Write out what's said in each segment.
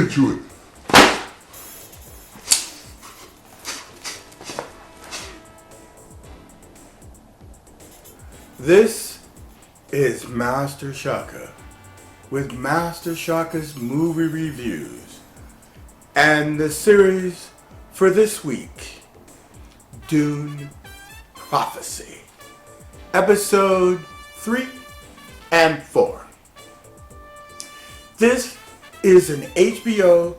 into it. This is Master Shaka with Master Shaka's movie reviews, and the series for this week, Dune Prophecy, episode 3 and 4. This is an HBO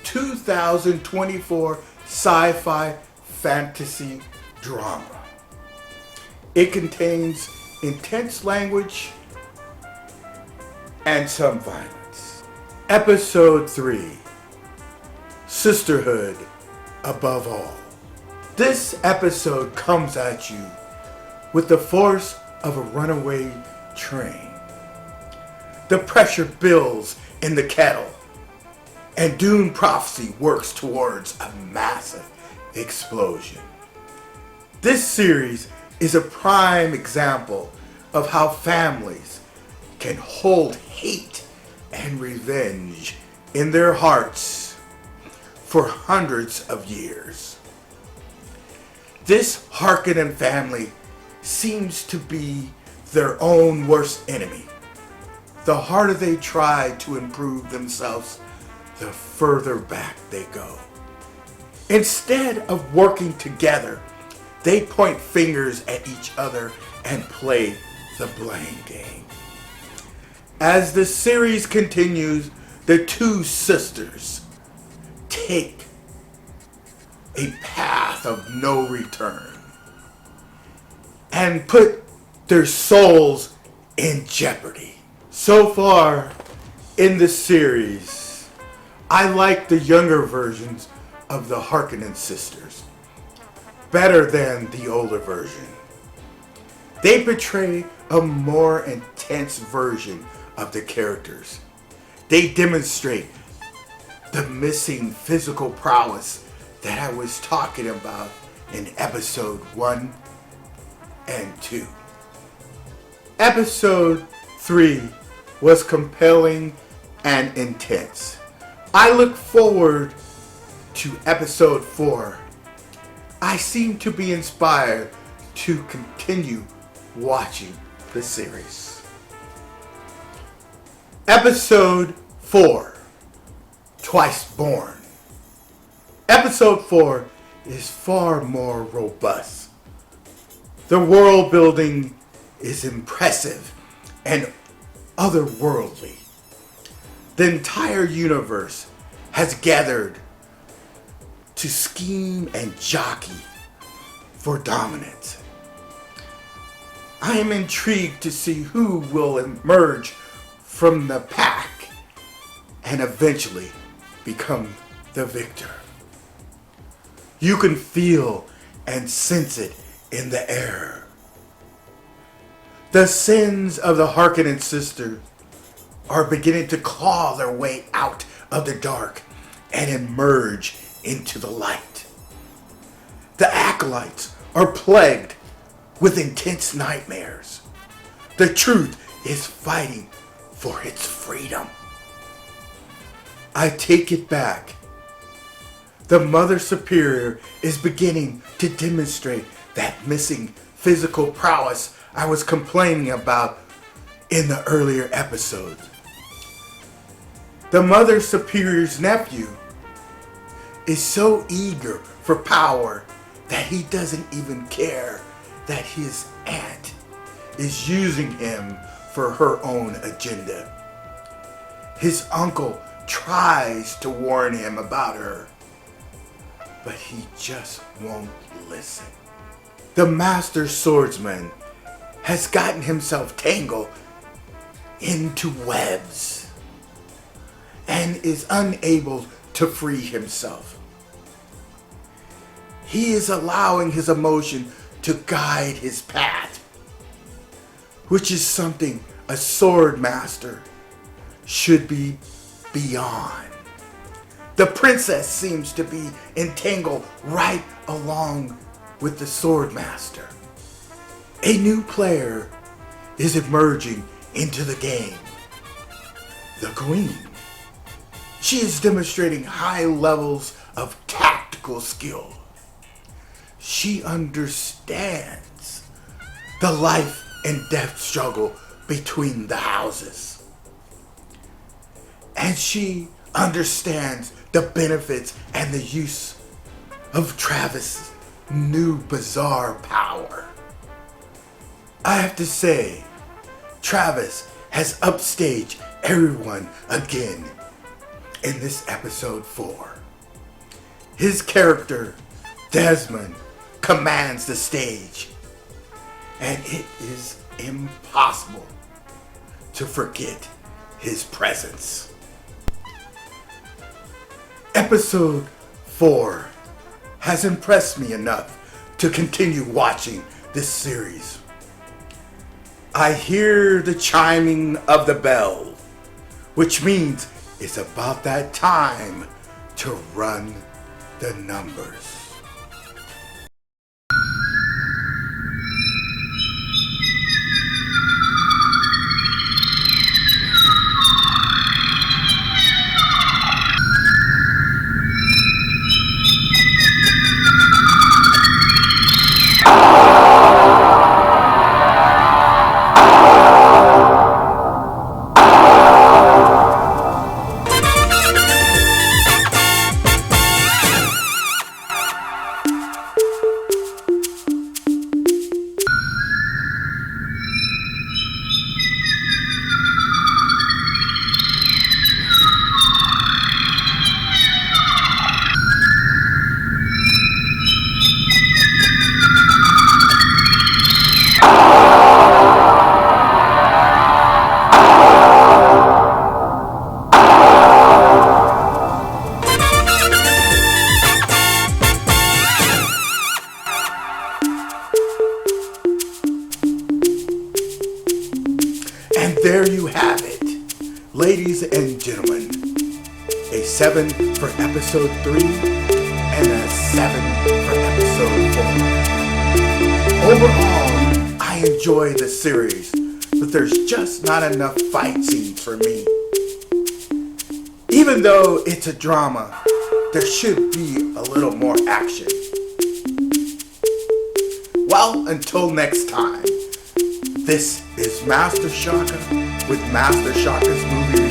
2024 sci-fi fantasy drama. It contains intense language and some violence. Episode 3, Sisterhood Above All. This episode comes at you with the force of a runaway train. The pressure builds in the kettle, and Dune Prophecy works towards a massive explosion. This series is a prime example of how families can hold hate and revenge in their hearts for hundreds of years. This Harkonnen family seems to be their own worst enemy. The harder they try to improve themselves, the further back they go. Instead of working together, they point fingers at each other and play the blame game. As the series continues, the two sisters take a path of no return and put their souls in jeopardy. So far in the series, I like the younger versions of the Harkonnen sisters better than the older version. They portray a more intense version of the characters. They demonstrate the missing physical prowess that I was talking about in episode 1 and 2. Episode 3 was compelling and intense. I look forward to episode 4. I seem to be inspired to continue watching the series. Episode 4, Twice Born. Episode 4 is far more robust. The world building is impressive and otherworldly. The entire universe has gathered to scheme and jockey for dominance. I am intrigued to see who will emerge from the pack and eventually become the victor. You can feel and sense it in the air. The sins of the Harkonnen sisters are beginning to claw their way out of the dark and emerge into the light. The acolytes are plagued with intense nightmares. The truth is fighting for its freedom. I take it back. The Mother Superior is beginning to demonstrate that missing physical prowess I was complaining about in the earlier episodes. The Mother Superior's nephew is so eager for power that he doesn't even care that his aunt is using him for her own agenda. His uncle tries to warn him about her, but he just won't listen. The Master Swordsman has gotten himself tangled into webs and is unable to free himself. He is allowing his emotion to guide his path, which is something a sword master should be beyond. The princess seems to be entangled right along with the sword master. A new player is emerging into the game. The queen. She is demonstrating high levels of tactical skill. She understands the life and death struggle between the houses. And she understands the benefits and the use of Travis' new bizarre power. I have to say, Travis has upstaged everyone again in this episode 4. His character, Desmond, commands the stage, and it is impossible to forget his presence. Episode 4 has impressed me enough to continue watching this series. I hear the chiming of the bell, which means it's about that time to run the numbers. And there you have it, ladies and gentlemen. A 7 for episode 3 and a 7 for episode 4. Overall, I enjoy the series, but there's just not enough fight scenes for me. Even though it's a drama, there should be a little more action. Well, until next time, this is Master Shaka with Master Shaka's Movie